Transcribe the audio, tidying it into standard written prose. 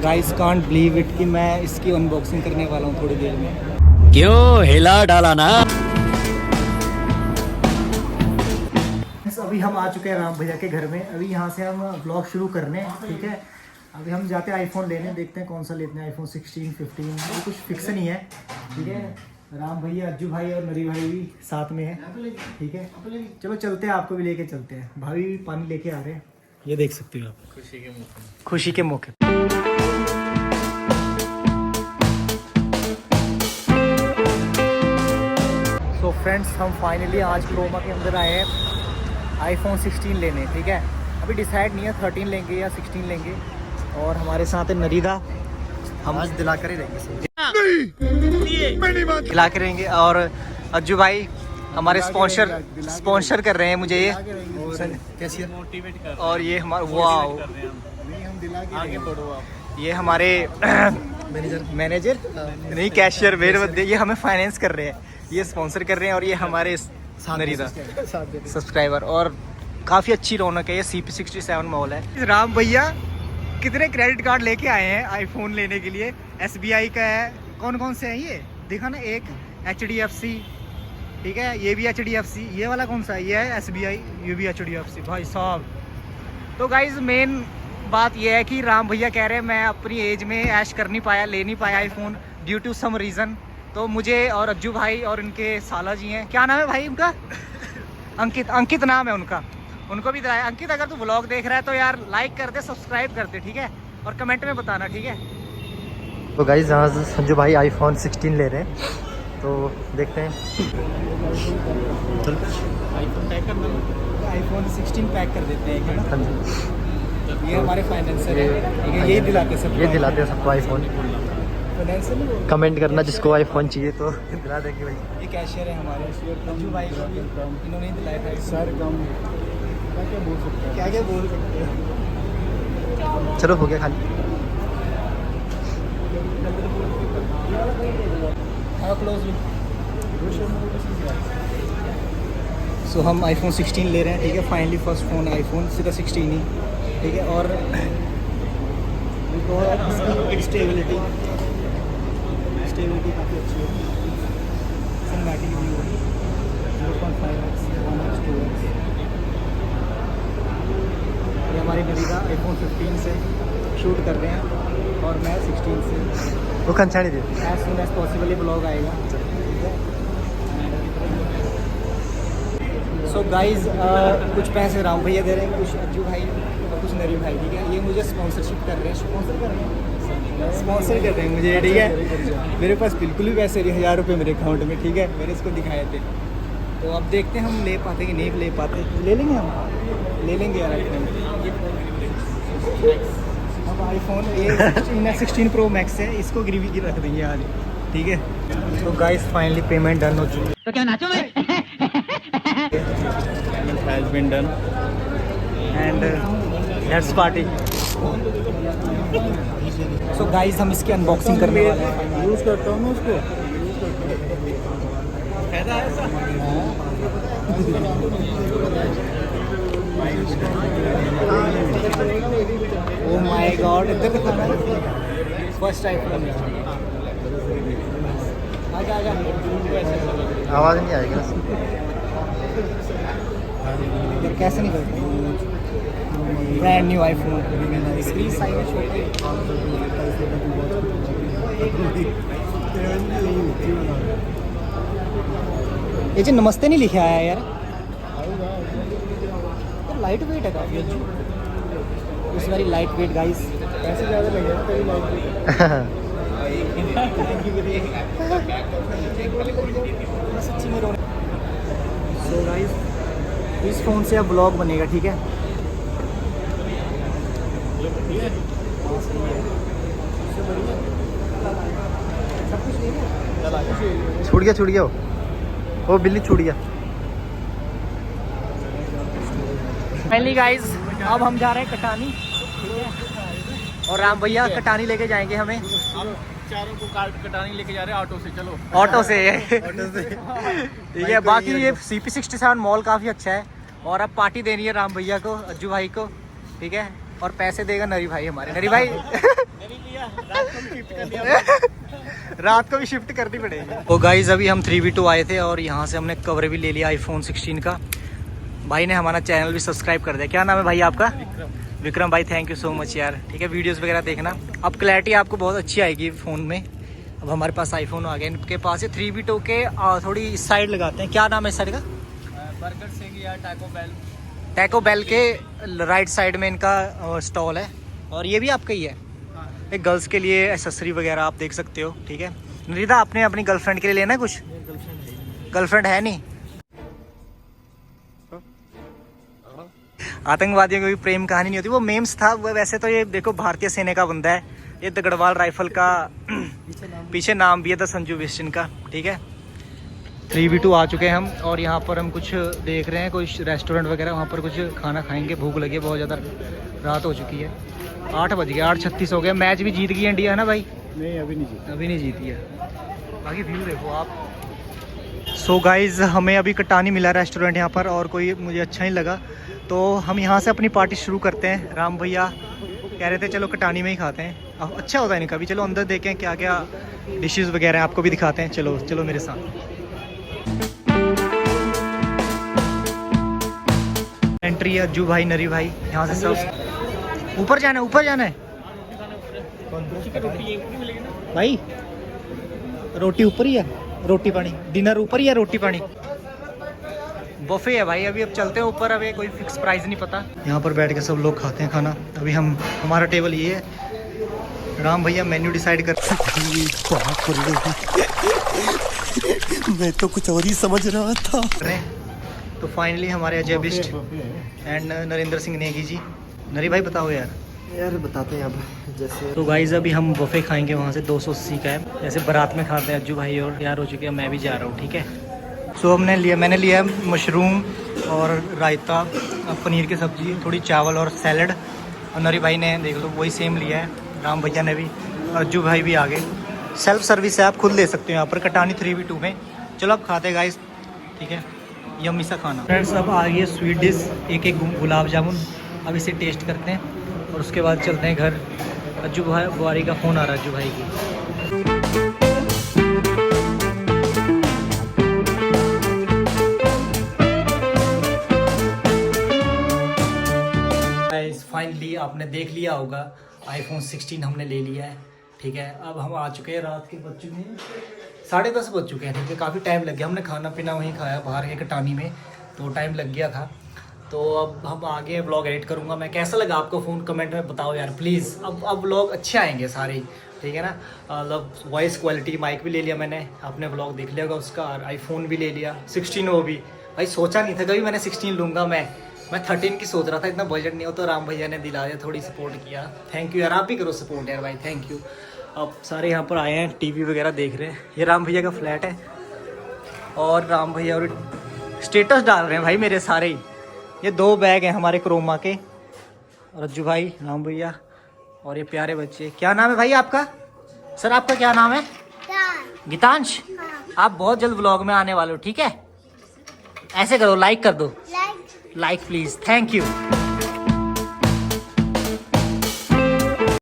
Guys can't believe it कि मैं इसकी अनबॉक्सिंग करने वाला हूँ थोड़ी देर में। क्यों हिला डाला ना। अभी हम आ चुके हैं राम भैया के घर में। अभी यहाँ से हम व्लॉग शुरू करने हैं, ठीक है। अभी हम जाते हैं आईफोन लेने, देखते हैं कौन सा लेते हैं, आईफोन 16, 15, ये कुछ फिक्स नहीं है, ठीक है। राम भैया, अज्जू भाई और नरी भाई भी साथ में है, ठीक है। चलो चलते हैं, आपको भी लेके चलते हैं। भाभी भी पानी लेके आ रहे हैं, ये देख सकते हो आप, खुशी के मौके। सो फ्रेंड्स, हम फाइनली आज क्रोमा के अंदर आए हैं आईफोन 16 लेने, ठीक है। अभी डिसाइड नहीं है 13 लेंगे या 16 लेंगे। और हमारे साथ है नरीदा, हम आज दिला कर ही रहेंगे, दिला कर रहेंगे। और अज्जू भाई हमारे स्पॉन्सर कर रहे हैं मुझे ये, कैसी मोटिवेट कर। और ये हमारे वाओ, आगे बढ़ो आप। ये हमारे मैनेजर नहीं, कैशियर मेरे बंदे, ये हमें फाइनेंस कर रहे हैं, ये स्पॉन्सर कर रहे हैं। और ये हमारे नरीदा सब्सक्राइबर। और काफ़ी अच्छी रौनक है, ये CP67 मॉल है। राम भैया कितने क्रेडिट कार्ड लेके आए हैं आईफोन लेने के लिए। SBI का है, कौन कौन से हैं ये देखा ना, एक HDFC, ठीक है, ये भी HDFC, ये वाला कौन सा है, ये है SBI, ये भी HDFC भाई साहब। तो गाइज मेन बात ये है कि राम भैया कह रहे हैं मैं अपनी एज में ऐश कर नहीं पाया, ले नहीं पाया iPhone due to some reason. तो मुझे और अज्जू भाई और इनके साला जी हैं, क्या नाम है भाई उनका, अंकित नाम है उनका, उनको भी दिलाया। अंकित अगर तू व्लॉग देख रहा है तो यार लाइक कर दे, सब्सक्राइब कर दे, ठीक है, और कमेंट में बताना, ठीक है। तो गाइस यहाँ से संजू भाई आईफोन 16 ले रहे हैं, तो देखते हैं। आईफोन 16 पैक कर देते हैं, हाँ जी। ये हमारे फाइनेंसर है, ठीक है, यही दिलाते हैं सबको, ये दिलाते हैं सबको आईफोन। कमेंट करना जिसको आईफोन चाहिए तो दिला देंगे भाई। ये कैशियर है हमारे अज्जू भाई, इन्होंने ही दिलाया था सर। कम क्या बोल सकते हैं, क्या बोल सकते हैं। चलो हो गया खाली। सो हम आईफोन 16 ले रहे हैं, ठीक है। फाइनली फर्स्ट फ़ोन आईफोन, सीधा 16 ही, ठीक है। और स्टेबिलिटी काफ़ी अच्छी है, सिनेमैटिक व्यू है, 0.5x, 1x, 2x। ये हमारी नरीदा आईफोन 15 से शूट कर रहे हैं और मैं 16 से। वो कंचाड़ी दे as soon as possible blog आएगा। सो गाइज कुछ पैसे राम भैया दे रहे हैं, कुछ अज्जू भाई और कुछ नरी भाई, ठीक है। ये मुझे स्पॉन्सरशिप कर रहे हैं, स्पॉन्सर कर रहे हैं मुझे, ठीक है। मेरे पास बिल्कुल भी पैसे नहीं, 1000 रुपये मेरे अकाउंट में, ठीक है। मैंने इसको दिखाए थे, तो अब देखते हैं हम ले पाते कि नहीं ले पाते। ले लेंगे, हम ले लेंगे यार आईफोन। अब आईफोन 16 Pro Max है, इसको गिरवी की रख देंगे आज, ठीक है। तो गाइस फाइनली पेमेंट डन हो चुकी है, तो क्या नाचो मैं। Has been done and let's party. So guys हम इसकी अनबॉक्सिंग करने वाले हैं। यूज़ करता हूँ मैं उसको, फायदा है ऐसा। ओह माय गॉड, इधर दिखाना है फर्स्ट आईफोन। आजा आवाज़ नहीं आएगी ना, कैसे नहीं करते। Brand new iPhone, screen size छोटी। ये जो नमस्ते नहीं लिखा आया यार, तो लाइट वेट है काफ़ी, it's very light weight guys. पैसे ज़्यादा लगे हैं, लाइट वेट। सच्ची में। सो गाइस इस फ़ोन से अब ब्लॉग बनेगा, ठीक है। छूट गया वो बिल्ली छूट गया। फाइनली गाइस अब हम जा रहे हैं कटानी, ठीक है। और राम भैया कटानी लेके जाएंगे हमें। चारों को कटानी लेके जा रहे हैं ऑटो से। चलो ऑटो से ठीक है। बाकी ये CP67 मॉल काफ़ी अच्छा है। और अब पार्टी देनी है राम भैया को, अज्जू भाई को, ठीक है। और पैसे देगा नरी भाई हमारे, नरी भाई रात को भी शिफ्ट करनी पड़ेगी। तो गाइज अभी हम 3v2 आए थे और यहाँ से हमने कवर भी ले लिया आईफोन 16 का। भाई ने हमारा चैनल भी सब्सक्राइब कर दिया। क्या नाम है भाई आपका? विक्रम भाई, थैंक यू सो मच यार। ठीक है, वीडियोस वगैरह देखना। अब क्लैरिटी आपको बहुत अच्छी आएगी फ़ोन में। अब हमारे पास आईफोन आ गया, इनके पास है 3v2 के। थोड़ी इस साइड लगाते हैं, क्या नाम है इस साइड का? बर्गर सिंह या टैको बेल। टैको बेल के राइट साइड में इनका स्टॉल है और ये भी आपका ही है। एक गर्ल्स के लिए एसेसरी वगैरह आप देख सकते हो। ठीक है, निरिदा आपने अपनी गर्लफ्रेंड के लिए लेना है कुछ? गर्लफ्रेंड है नहीं। आतंकवादियों की भी प्रेम कहानी नहीं होती, वो मेम्स था वो। वैसे तो ये देखो भारतीय सेना का बंदा है, ये दगड़वाल राइफल का पीछे नाम भी है द संजू वेस्टर्न का। ठीक है, 3v2 आ चुके हैं हम और यहाँ पर हम कुछ देख रहे हैं, कुछ रेस्टोरेंट वगैरह, वहाँ पर कुछ खाना खाएंगे। भूख लगी है, बहुत ज़्यादा रात हो चुकी है। 8 बज गए, 8:36 हो गया। मैच भी जीत गई इंडिया है ना भाई? नहीं, अभी नहीं जीती है। बाकी व्यू देखो आप। सो गाइज हमें अभी कटानी मिला रेस्टोरेंट यहाँ पर और कोई मुझे अच्छा नहीं लगा, तो हम यहाँ से अपनी पार्टी शुरू करते हैं। राम भैया कह रहे थे चलो कटानी में ही खाते हैं, अब अच्छा होता है इनका भी। चलो अंदर देखें क्या क्या डिशेस वगैरह आपको भी दिखाते हैं। चलो चलो मेरे साथ। एंट्री है अज्जू भाई, नरी भाई, यहाँ से सब ऊपर जाना है, ऊपर जाना है भाई। रोटी ऊपर ही है, रोटी पानी डिनर ऊपर ही है, रोटी पानी बफे है भाई। अभी अब चलते हैं ऊपर, अभी कोई फिक्स प्राइस नहीं पता। यहाँ पर बैठ के सब लोग खाते हैं खाना। अभी हमारा टेबल ये है। राम भैया मेन्यू डिसाइड कर मैं तो कुछ और ही समझ रहा था। तो फाइनली हमारे अजय बिष्ट एंड नरेंद्र सिंह नेगी जी। नरी भाई बताओ यार बताते हैं अब जैसे। तो गाइज अभी हम बफे खाएंगे वहाँ से, 280 का है। जैसे बारात में खाते हैं। अज्जू भाई और तैयार हो चुके हैं, मैं भी जा रहा हूँ। ठीक है, सो मैंने लिया मशरूम और रायता, पनीर की सब्जी, थोड़ी चावल और सैलड। और नरी भाई ने देख लो वही सेम लिया है। राम भैया ने भी, अज्जू भाई भी आ गए। सेल्फ सर्विस है, आप खुद ले सकते हो यहाँ पर कटानी 3v2 में। चलो अब खाते गाइस। ठीक है, यम्मी सा खाना। फ्रेंड्स अब आ गई है स्वीट डिश, एक गुलाब जामुन। अब इसे टेस्ट करते हैं और उसके बाद चलते हैं घर। अज्जू भाई बुआरी का फ़ोन आ रहा है, अज्जू भाई की। फाइनली आपने देख लिया होगा आईफोन 16 हमने ले लिया है। ठीक है, अब हम आ चुके हैं, रात के बज चुके हैं 10:30 बज चुके हैं। ठीक है, काफ़ी टाइम लग गया, हमने खाना पीना वहीं खाया बाहर के कटानी में, तो टाइम लग गया था। तो अब हम आगे ब्लॉग एडिट करूँगा मैं। कैसा लगा आपको फ़ोन, कमेंट में बताओ यार प्लीज़। अब ब्लॉग अच्छे आएंगे सारे ही। ठीक है ना, मतलब वॉइस क्वालिटी, माइक भी ले लिया मैंने, आपने ब्लॉग देख लिया होगा उसका। और आईफोन भी ले लिया 16, वो भी भाई सोचा नहीं था कभी मैंने 16 लूँगा। मैं 13 की सोच रहा था, इतना बजट नहीं हो, तो राम भैया ने दिला दिया, थोड़ी सपोर्ट किया। थैंक यू यार, आप भी करो सपोर्ट यार भाई, थैंक यू। अब सारे यहाँ पर आए हैं, टीवी वगैरह देख रहे हैं। ये राम भैया का फ्लैट है और राम भैया और स्टेटस डाल रहे हैं भाई मेरे सारे ही। ये 2 बैग हैं हमारे क्रोमा के। रज्जू भाई, राम भैया और ये प्यारे बच्चे। क्या नाम है भाई आपका? सर आपका क्या नाम है? गीतांश। आप बहुत जल्द व्लॉग में आने वाले हो। ठीक है, ऐसे करो, लाइक कर दो, लाइक प्लीज, थैंक यू।